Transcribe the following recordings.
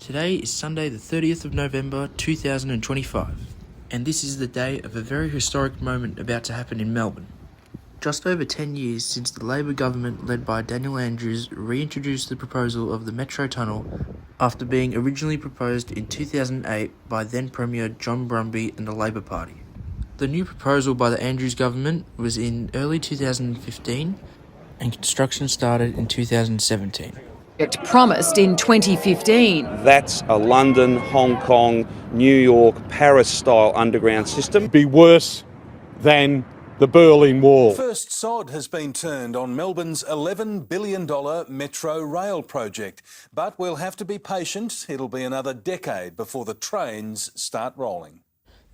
Today is Sunday the 30th of November 2025, and this is the day of a very historic moment about to happen in Melbourne. Just over 10 years since the Labor government led by Daniel Andrews reintroduced the proposal of the Metro Tunnel after being originally proposed in 2008 by then Premier John Brumby and the Labor Party. The new proposal by the Andrews government was in early 2015 and construction started in 2017. It promised in 2015. That's a London, Hong Kong, New York, Paris-style underground system. Be worse than the Berlin Wall. First sod has been turned on Melbourne's $11 billion metro rail project. But we'll have to be patient. It'll be another decade before the trains start rolling.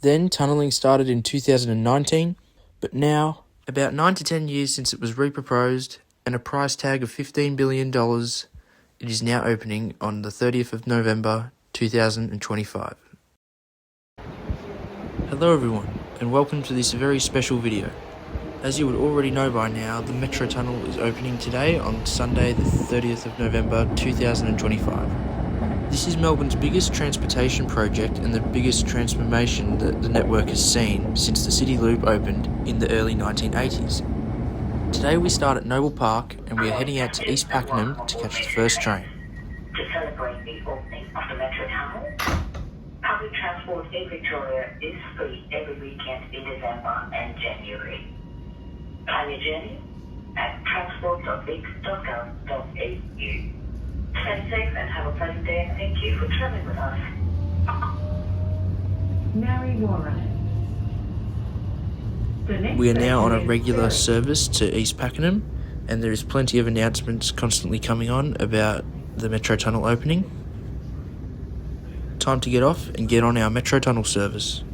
Then tunnelling started in 2019, but now, about 9 to 10 years since it was reproposed and a price tag of $15 billion, it is now opening on the 30th of November 2025. Hello everyone, and welcome to this very special video. As you would already know by now, the Metro Tunnel is opening today on Sunday the 30th of November 2025. This is Melbourne's biggest transportation project and the biggest transformation that the network has seen since the City Loop opened in the early 1980s. Today we start at Noble Park and we are heading out to East Pakenham to catch the first train. To celebrate the opening of the Metro Tunnel, public transport in Victoria is free every weekend in December and January. Plan your journey at transport.vic.gov.au. Stay safe and have a pleasant day, and thank you for travelling with us. Mary Warren. We are now on a regular service to East Pakenham, and there is plenty of announcements constantly coming on about the Metro Tunnel opening. Time to get off and get on our Metro Tunnel service.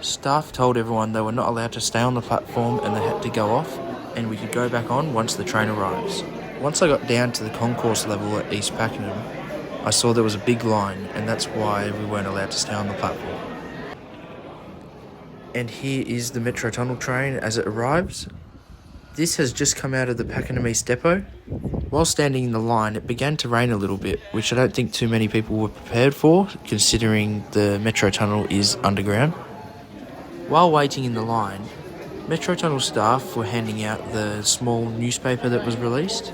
Staff told everyone they were not allowed to stay on the platform and they had to go off, and we could go back on once the train arrives. Once I got down to the concourse level at East Pakenham, I saw there was a big line, and that's why we weren't allowed to stay on the platform. And here is the Metro Tunnel train as it arrives. This has just come out of the Pakenham East Depot. While standing in the line, it began to rain a little bit, which I don't think too many people were prepared for, considering the Metro Tunnel is underground. While waiting in the line, Metro Tunnel staff were handing out the small newspaper that was released,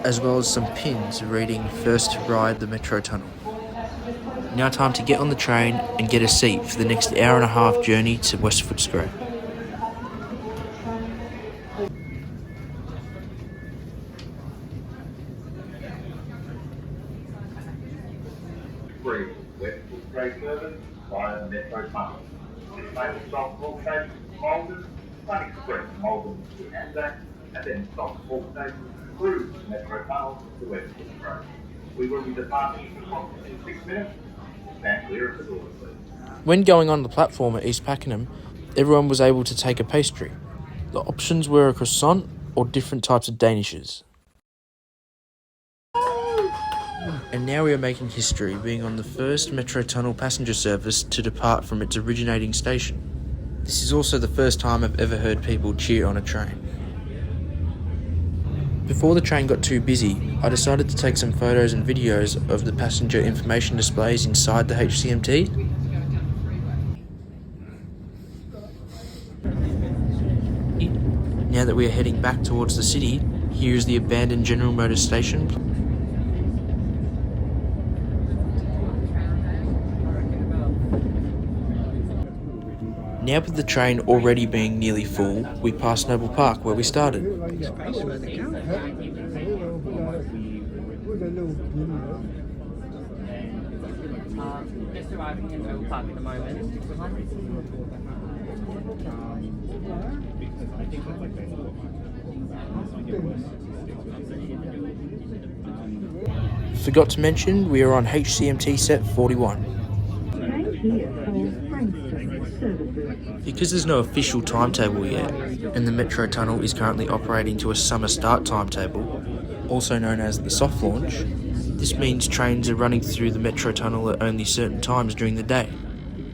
as well as some pins reading "First to ride the Metro Tunnel." Now time to get on the train and get a seat for the next hour and a half journey to West Footscray. West Footscray service via the Metro Tunnel. This train will stop all stations from Malden, Sun Express Malden to Anzac, and then stop all stations through the Metro Tunnel to West Footscray. We will be departing in 6 minutes. Stand clear of the doors, please. When going on the platform at East Pakenham, everyone was able to take a pastry. The options were a croissant or different types of danishes. And now we are making history, being on the first Metro Tunnel passenger service to depart from its originating station. This is also the first time I've ever heard people cheer on a train. Before the train got too busy, I decided to take some photos and videos of the passenger information displays inside the HCMT. Now that we are heading back towards the city, here is the abandoned General Motors station. Now with the train already being nearly full, we pass Noble Park where we started. Just arriving in Noble Park at the moment. Forgot to mention, we are on HCMT set 41. Because there's no official timetable yet, and the Metro Tunnel is currently operating to a summer start timetable, also known as the soft launch, this means trains are running through the Metro Tunnel at only certain times during the day.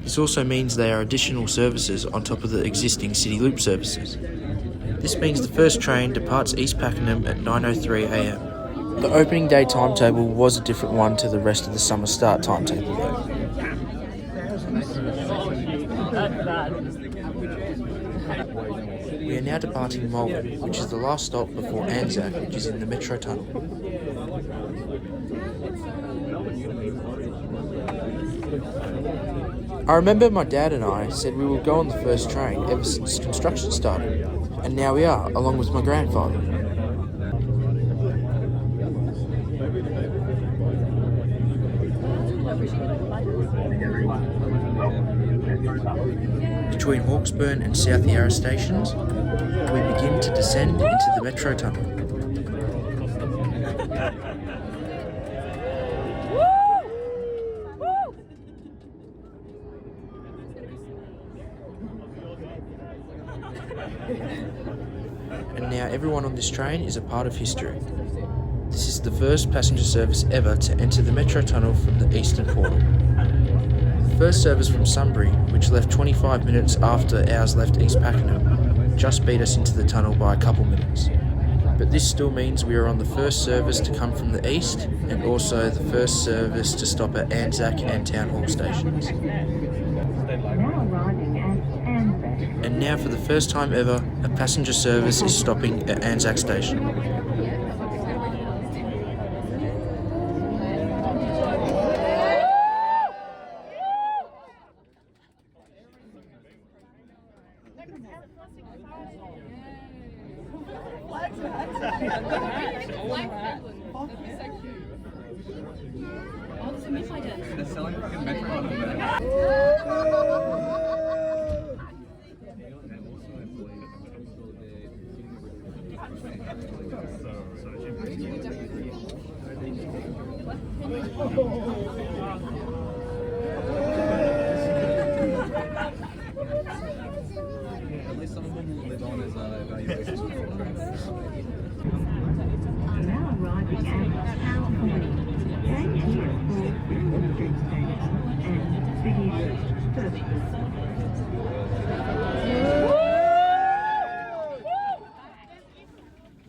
This also means they are additional services on top of the existing City Loop services. This means the first train departs East Pakenham at 9:03 a.m. The opening day timetable was a different one to the rest of the summer start timetable though. We are now departing Melbourne, which is the last stop before Anzac, which is in the Metro Tunnel. I remember my dad and I said we would go on the first train ever since construction started, and now we are, along with my grandfather. Between Hawkesburn and South Yarra stations, we begin to descend into the Metro Tunnel. And now everyone on this train is a part of history. This is the first passenger service ever to enter the Metro Tunnel from the eastern portal. The first service from Sunbury, which left 25 minutes after ours left East Pakenham, just beat us into the tunnel by a couple minutes. But this still means we are on the first service to come from the east, and also the first service to stop at Anzac and Town Hall stations. And now for the first time ever, a passenger service is stopping at Anzac Station.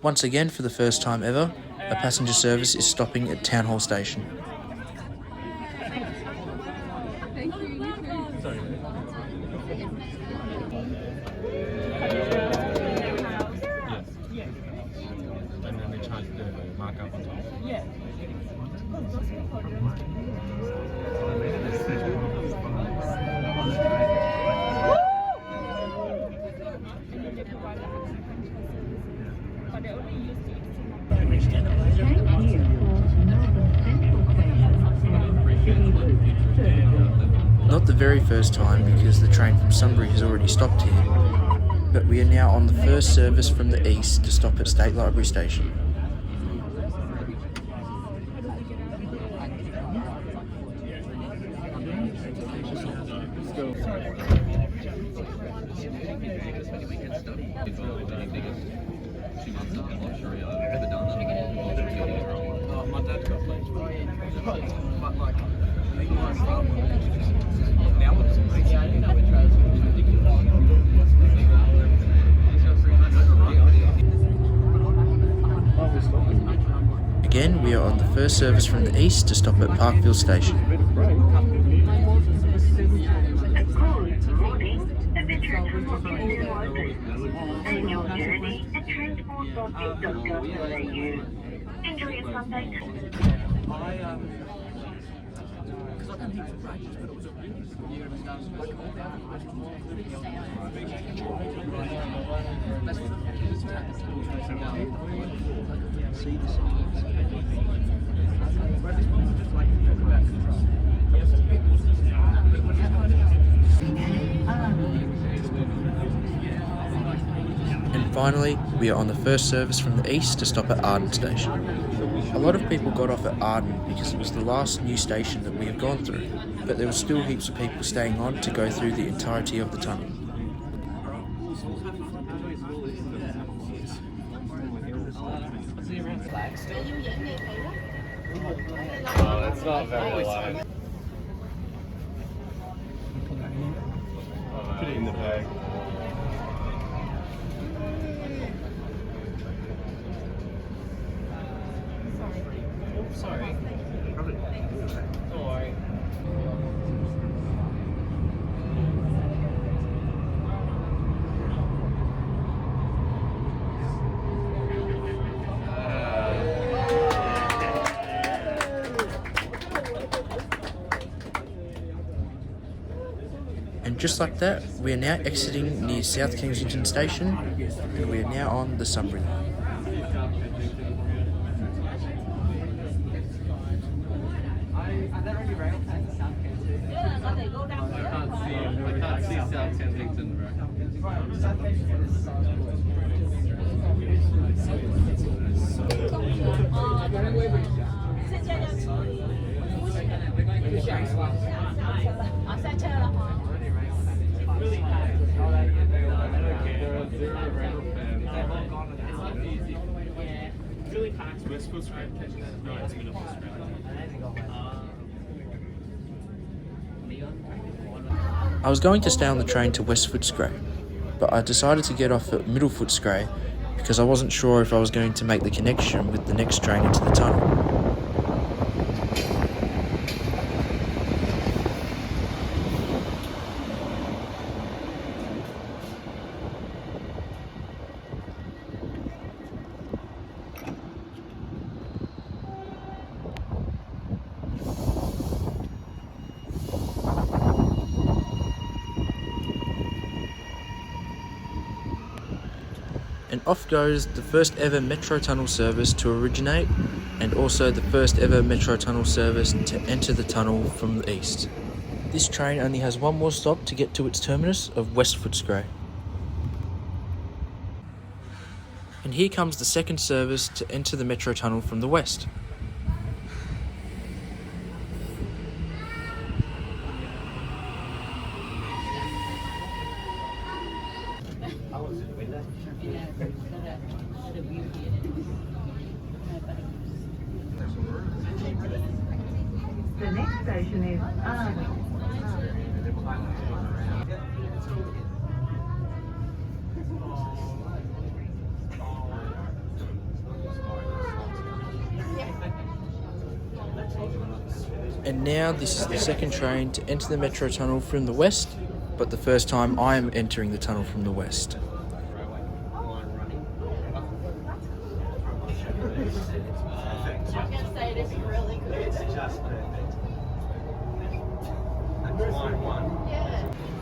Once again, for the first time ever, a passenger service is stopping at Town Hall Station. Not the very first time, because the train from Sunbury has already stopped here, but we are now on the first service from the east to stop at State Library Station. Again, we are on the first service from the east to stop at Parkville Station. Enjoy your Sunday. And finally, we are on the first service from the east to stop at Arden Station. A lot of people got off at Arden because it was the last new station that we have gone through, but there were still heaps of people staying on to go through the entirety of the tunnel. Oh, it's not very light. Put it in the bag. Sorry. And just like that, we are now exiting near South Kensington Station, and we are now on the Sunbury Line. I can't see South Kensington, West Footscray. No, it's in Footscray. I was going to stay on the train to West Footscray, but I decided to get off at Middle Footscray because I wasn't sure if I was going to make the connection with the next train into the tunnel. And off goes the first ever Metro Tunnel service to originate, and also the first ever Metro Tunnel service to enter the tunnel from the east. This train only has one more stop to get to its terminus of West Footscray. And here comes the second service to enter the Metro Tunnel from the west. The next station is Arden. And now this is the second train to enter the Metro Tunnel from the west, but the first time I am entering the tunnel from the west.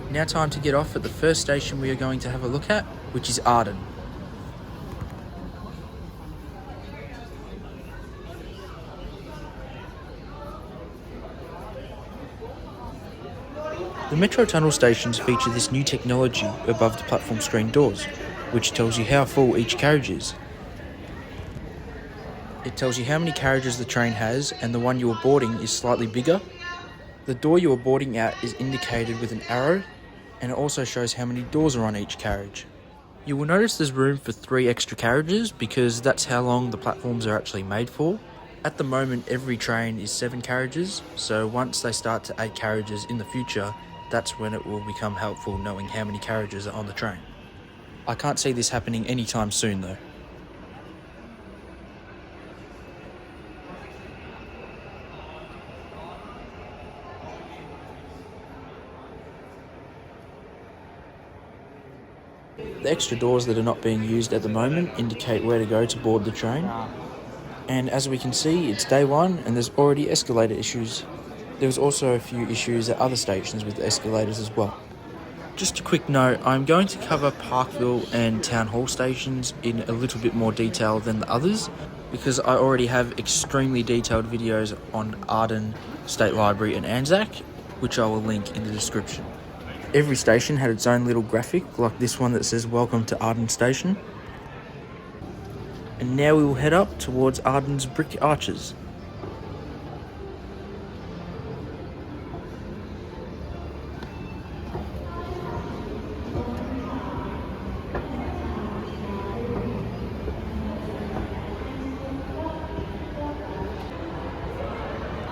Now time to get off at the first station we are going to have a look at, which is Arden. The Metro Tunnel stations feature this new technology above the platform screen doors, which tells you how full each carriage is. It tells you how many carriages the train has, and the one you are boarding is slightly bigger. The door you are boarding at is indicated with an arrow, and it also shows how many doors are on each carriage. You will notice there's room for 3 extra carriages because that's how long the platforms are actually made for. At the moment, every train is 7 carriages, so once they start to 8 carriages in the future, that's when it will become helpful knowing how many carriages are on the train. I can't see this happening anytime soon though. The extra doors that are not being used at the moment indicate where to go to board the train. And as we can see, it's day 1 and there's already escalator issues. There was also a few issues at other stations with the escalators as well. Just a quick note, I'm going to cover Parkville and Town Hall stations in a little bit more detail than the others because I already have extremely detailed videos on Arden, State Library and Anzac, which I will link in the description. Every station had its own little graphic, like this one that says "Welcome to Arden Station." And now we will head up towards Arden's brick arches.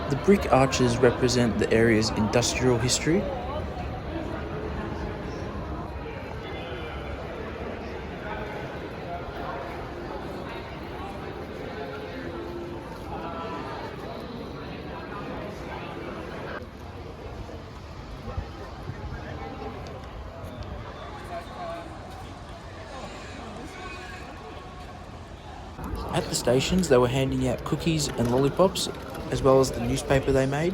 The brick arches represent the area's industrial history. At the stations, they were handing out cookies and lollipops, as well as the newspaper they made.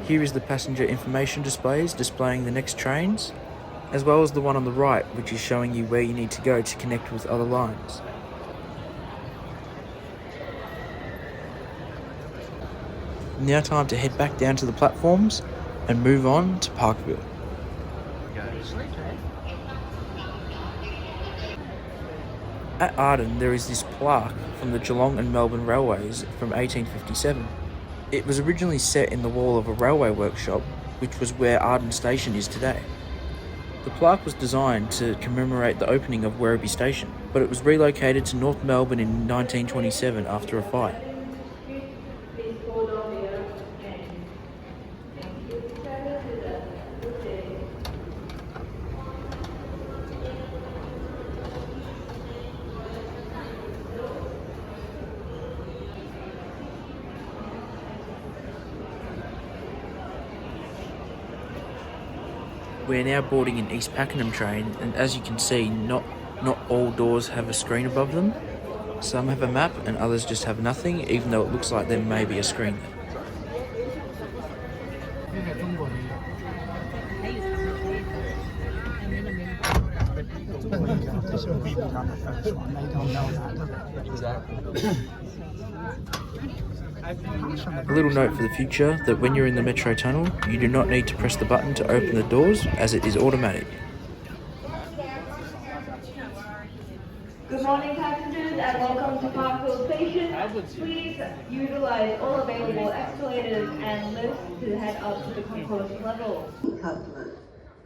Here is the passenger information displays displaying the next trains, as well as the one on the right, which is showing you where you need to go to connect with other lines. Now time to head back down to the platforms and move on to Parkville. At Arden, there is this plaque from the Geelong and Melbourne Railways from 1857. It was originally set in the wall of a railway workshop, which was where Arden Station is today. The plaque was designed to commemorate the opening of Werribee Station, but it was relocated to North Melbourne in 1927 after a fire. We're now boarding an East Pakenham train, and as you can see, not all doors have a screen above them. Some have a map and others just have nothing, even though it looks like there may be a screen there. A little note for the future that when you're in the metro tunnel, you do not need to press the button to open the doors, as it is automatic. Good morning passengers and welcome to Parkville Station. Please utilise all available escalators and lifts to head up to the concourse level. Customers,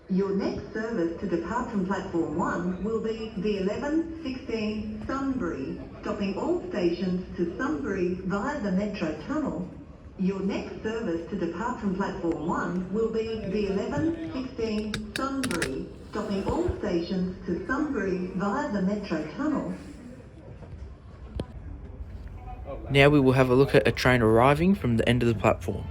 your next service to depart from platform 1 will be the 11:16 Sunbury, stopping all stations to Sunbury via the metro tunnel. Your next service to depart from platform 1 will be the 11:16 Sunbury, stopping all stations to Sunbury via the metro tunnel. Now we will have a look at a train arriving from the end of the platform.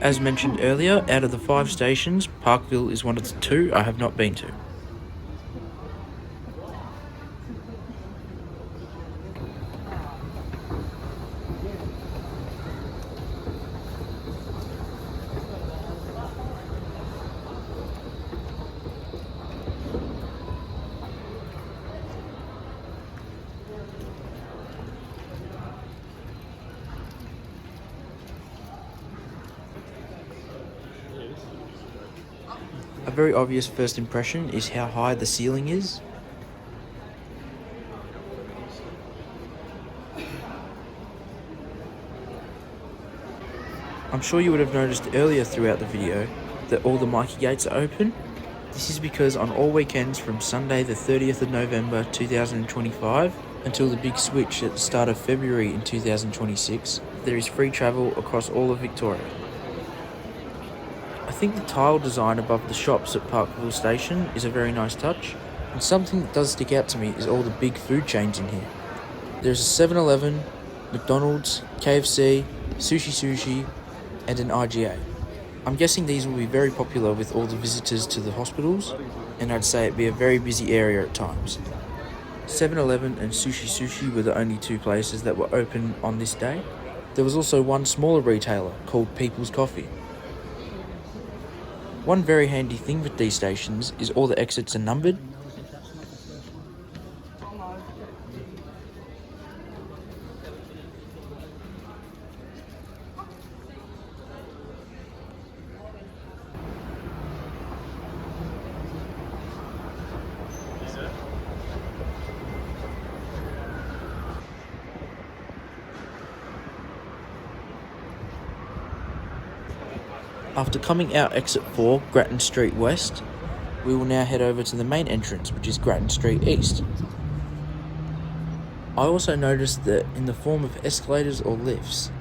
As mentioned earlier, out of the 5 stations, Parkville is one of the 2 I have not been to. A very obvious first impression is how high the ceiling is. I'm sure you would have noticed earlier throughout the video that all the Mikey gates are open. This is because on all weekends from Sunday the 30th of November 2025 until the big switch at the start of February in 2026, there is free travel across all of Victoria. I think the tile design above the shops at Parkville Station is a very nice touch, and something that does stick out to me is all the big food chains in here. There's a 7-Eleven, McDonald's, KFC, Sushi, and an IGA. I'm guessing these will be very popular with all the visitors to the hospitals, and I'd say it'd be a very busy area at times. 7-Eleven and Sushi were the only 2 places that were open on this day. There was also one smaller retailer called People's Coffee. One very handy thing with these stations is all the exits are numbered. After coming out exit 4, Gratton Street West, we will now head over to the main entrance, which is Gratton Street East. I also noticed that in the form of escalators or lifts,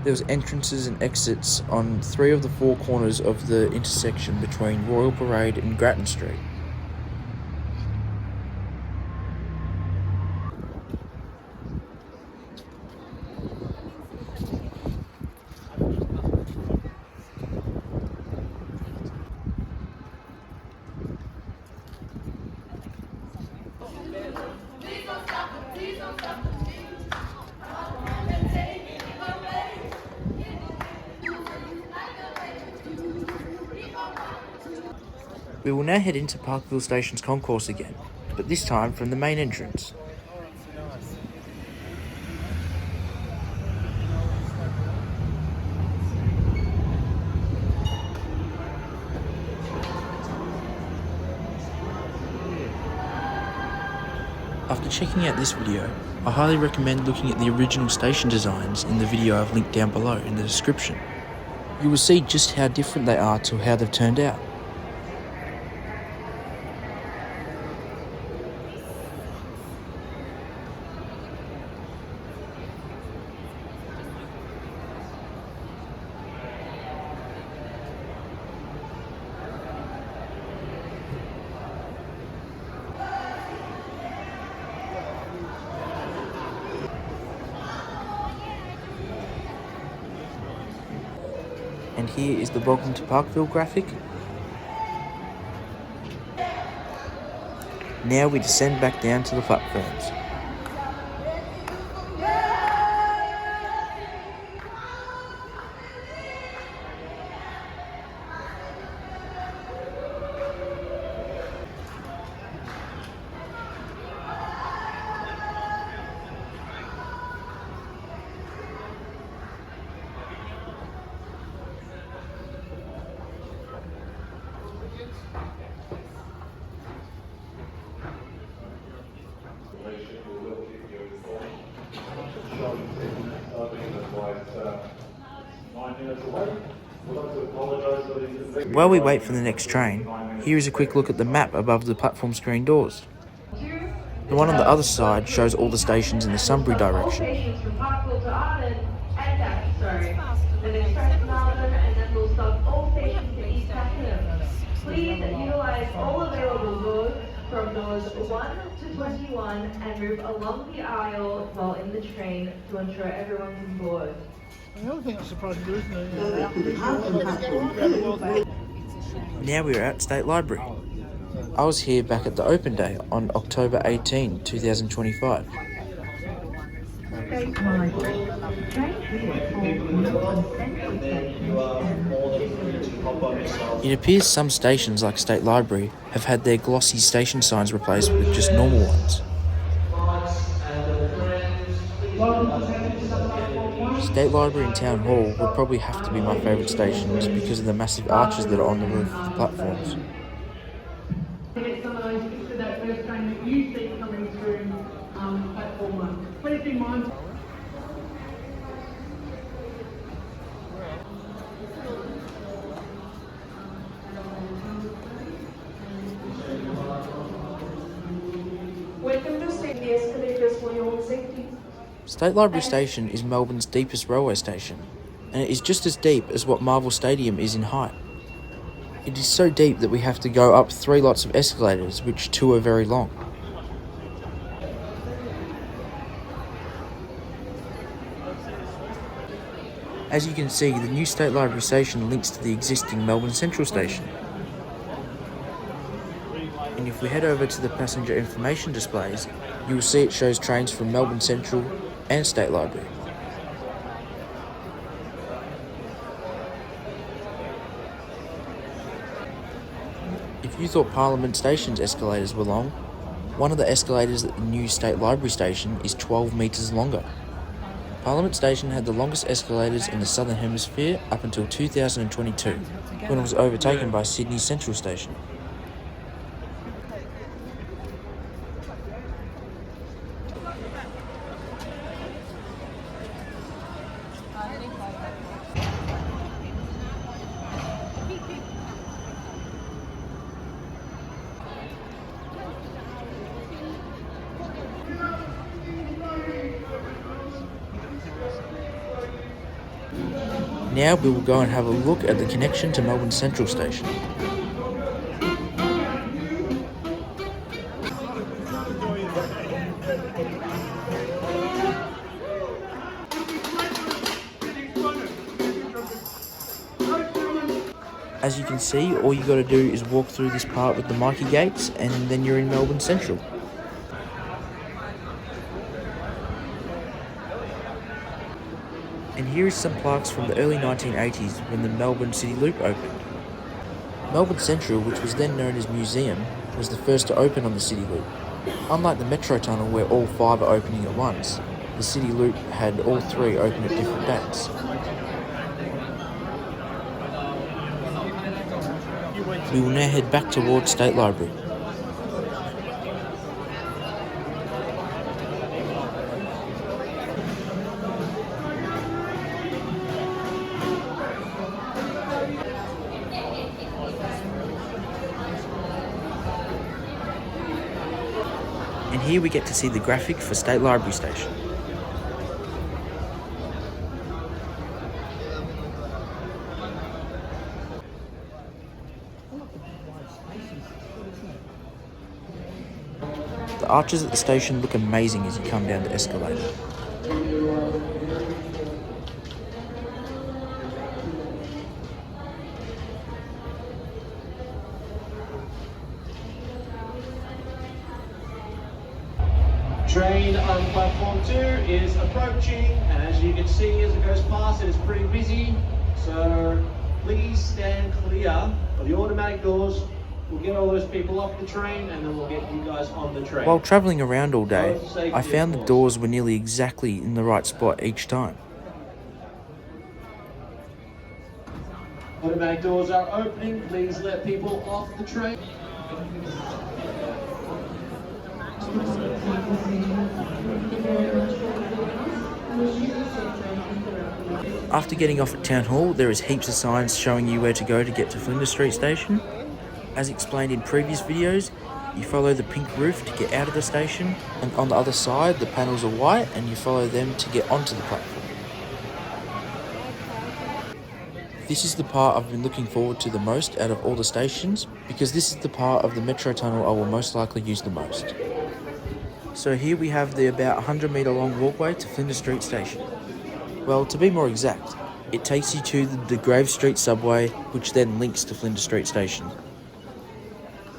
there was entrances and exits on 3 of the 4 corners of the intersection between Royal Parade and Gratton Street. We will now head into Parkville Station's concourse again, but this time from the main entrance. After checking out this video, I highly recommend looking at the original station designs in the video I've linked down below in the description. You will see just how different they are to how they've turned out. And here is the Welcome to Parkville graphic. Now we descend back down to the platforms. While we wait for the next train, here is a quick look at the map above the platform screen doors. The one on the other side shows all the stations in the Sunbury direction. Stations from Parkville to Arden, Anzac, sorry. Then express Melbourne, and then we'll stop all stations in East Pakenham. Please utilise all available doors from doors 1 to 21 and move along the aisle while in the train to ensure everyone's on board. The other thing that's surprising is Now we are at State Library. I was here back at the open day on October 18, 2025. State Library. Change here for Melbourne Central Station. It appears some stations like State Library have had their glossy station signs replaced with just normal ones. State Library and Town Hall would probably have to be my favourite stations because of the massive arches that are on the roof of the platforms. Get some of those bits of that first train that you see coming through platform 1. Please be mindful. Welcome to State the escalators for your own safety. State Library Station is Melbourne's deepest railway station, and it is just as deep as what Marvel Stadium is in height. It is so deep that we have to go up 3 lots of escalators, which 2 are very long. As you can see, the new State Library Station links to the existing Melbourne Central Station. And if we head over to the passenger information displays, you will see it shows trains from Melbourne Central and State Library. If you thought Parliament Station's escalators were long, one of the escalators at the new State Library Station is 12 metres longer. Parliament Station had the longest escalators in the Southern Hemisphere up until 2022, when it was overtaken by Sydney Central Station. Now we will go and have a look at the connection to Melbourne Central Station. As you can see, all you got to do is walk through this part with the Mikey gates and then you're in Melbourne Central. And here is some plaques from the early 1980s when the Melbourne City Loop opened. Melbourne Central, which was then known as Museum, was the first to open on the City Loop. Unlike the Metro Tunnel where all 5 are opening at once, the City Loop had all 3 open at different dates. We will now head back towards State Library. And here we get to see the graphic for State Library Station. The arches at the station look amazing as you come down the escalator. Train on platform 2 is approaching, and as you can see as it goes past, it is pretty busy. So please stand clear of the automatic doors. We'll get all those people off the train and then we'll get you guys on the train. While travelling around all day, I found the doors were nearly exactly in the right spot each time. Automatic doors are opening. Please let people off the train. After getting off at Town Hall, there is heaps of signs showing you where to go to get to Flinders Street Station. As explained in previous videos, you follow the pink roof to get out of the station, and on the other side the panels are white and you follow them to get onto the platform. This is the part I've been looking forward to the most out of all the stations, because this is the part of the Metro Tunnel I will most likely use the most. So here we have the about 100 metre long walkway to Flinders Street Station. Well, to be more exact, it takes you to the Grave Street subway, which then links to Flinders Street Station.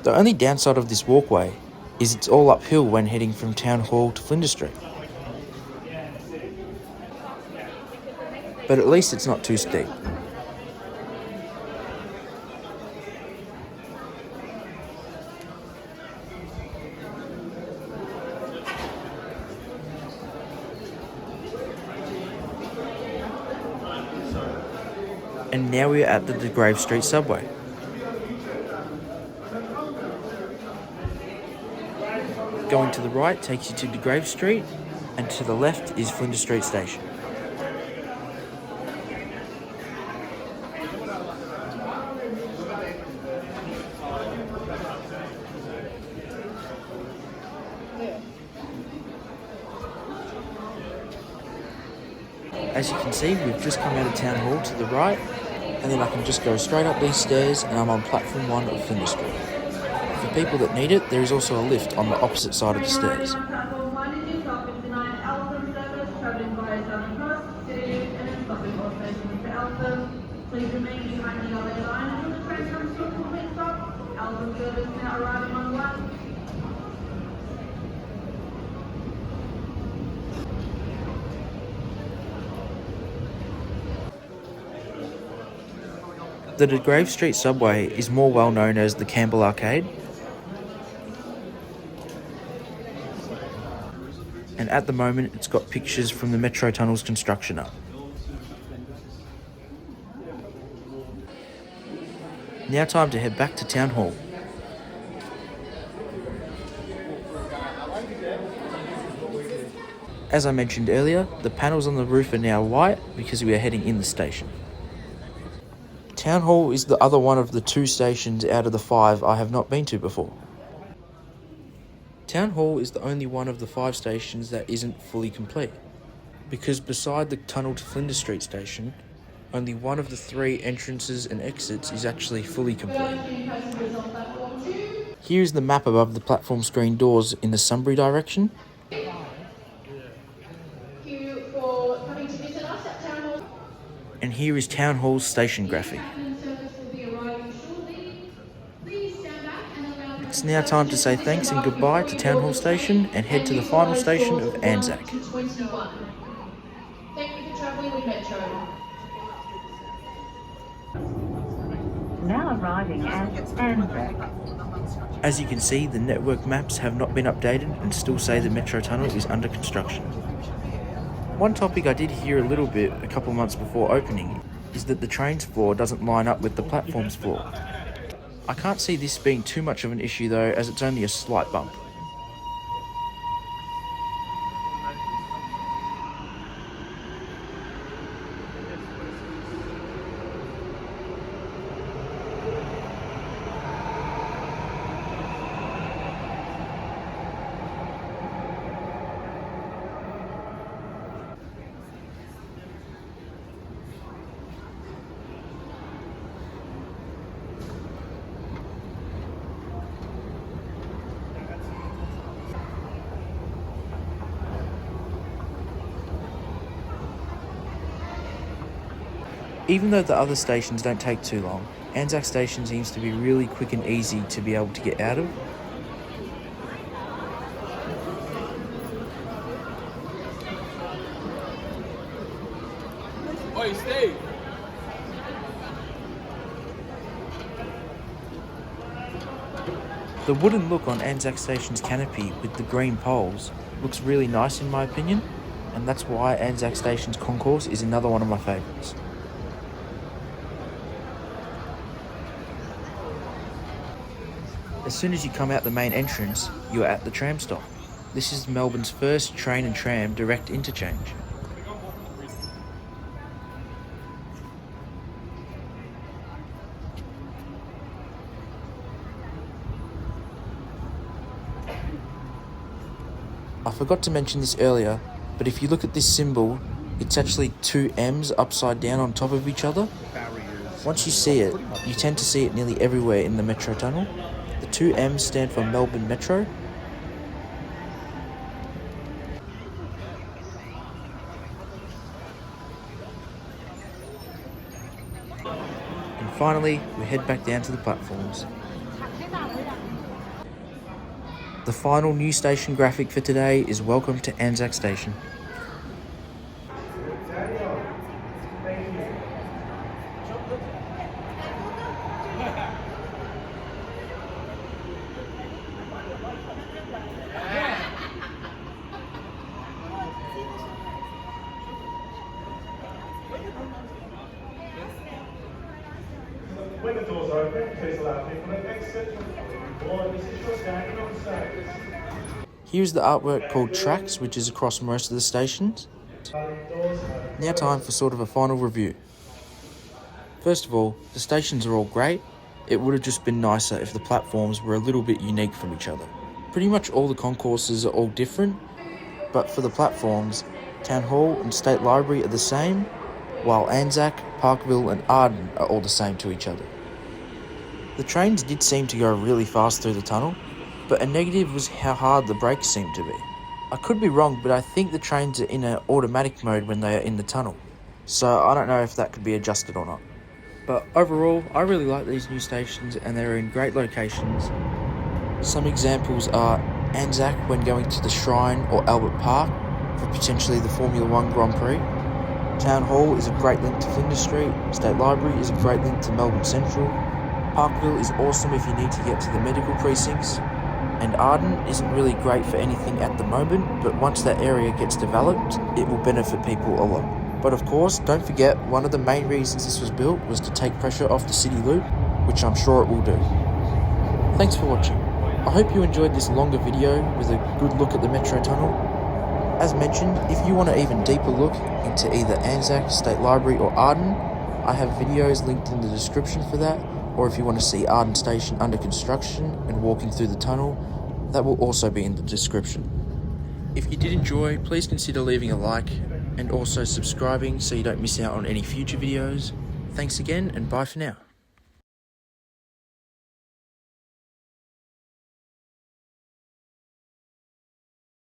The only downside of this walkway is it's all uphill when heading from Town Hall to Flinders Street. But at least it's not too steep. And now we're at the Grave Street subway. Going to the right takes you to De Grave Street, and to the left is Flinders Street Station. As you can see, we've just come out of Town Hall to the right, and then I can just go straight up these stairs and I'm on platform 1 of Flinders Street. For people that need it, there is also a lift on the opposite side of the stairs. Platform 1 is your 59 Eltham service, travelling via Southern Cross, City Loop, and then stopping all stations to Eltham. Please remain behind the yellow line until the train comes to a complete stop. Eltham service now arriving on 1. The De Grave Street subway is more well known as the Campbell Arcade, and at the moment it's got pictures from the Metro Tunnel's construction up. Now time to head back to Town Hall. As I mentioned earlier, the panels on the roof are now white because we are heading in the station. Town Hall is the other one of the 2 stations out of the 5 I have not been to before. Town Hall is the only one of the 5 stations that isn't fully complete, because beside the tunnel to Flinders Street Station, Only one of the 3 entrances and exits is actually fully complete. Here is the map above the platform screen doors in the Sunbury direction. And here is Town Hall's station graphic. It's now time to say thanks and goodbye to Town Hall Station and head to the final station of Anzac. Thank you for travelling with Metro. Now arriving at Anzac. As you can see, the network maps have not been updated and still say the Metro Tunnel is under construction. One topic I did hear a little bit a couple months before opening is that the train's floor doesn't line up with the platform's floor. I can't see this being too much of an issue though, as it's only a slight bump. Even though the other stations don't take too long, Anzac Station seems to be really quick and easy to be able to get out of. Oi, Steve! The wooden look on Anzac Station's canopy with the green poles looks really nice in my opinion, and that's why Anzac Station's concourse is another one of my favourites. As soon as you come out the main entrance, you are at the tram stop. This is Melbourne's first train and tram direct interchange. I forgot to mention this earlier, but if you look at this symbol, it's actually 2 M's upside down on top of each other. Once you see it, you tend to see it nearly everywhere in the Metro Tunnel. The 2 M's stand for Melbourne Metro. And finally, we head back down to the platforms. The final new station graphic for today is Welcome to Anzac Station. When the doors open, please allow people to exit. Or this is your standing on stage. Here's the artwork called Tracks, which is across most of the stations. Now time for sort of a final review. First of all, the stations are all great. It would have just been nicer if the platforms were a little bit unique from each other. Pretty much all the concourses are all different, but for the platforms, Town Hall and State Library are the same, while Anzac, Parkville and Arden are all the same to each other. The trains did seem to go really fast through the tunnel, but a negative was how hard the brakes seemed to be. I could be wrong, but I think the trains are in an automatic mode when they are in the tunnel, so I don't know if that could be adjusted or not. But overall, I really like these new stations and they're in great locations. Some examples are Anzac when going to the Shrine or Albert Park for potentially the Formula 1 Grand Prix. Town Hall is a great link to Flinders Street. State Library is a great link to Melbourne Central. Parkville is awesome if you need to get to the medical precincts. And Arden isn't really great for anything at the moment, but once that area gets developed, it will benefit people a lot. But of course, don't forget, one of the main reasons this was built was to take pressure off the city loop, which I'm sure it will do. Thanks for watching. I hope you enjoyed this longer video with a good look at the Metro Tunnel. As mentioned, if you want an even deeper look into either Anzac, State Library or Arden, I have videos linked in the description for that, or if you want to see Arden Station under construction and walking through the tunnel, that will also be in the description. If you did enjoy, please consider leaving a like, and also subscribing so you don't miss out on any future videos. Thanks again, and bye for now.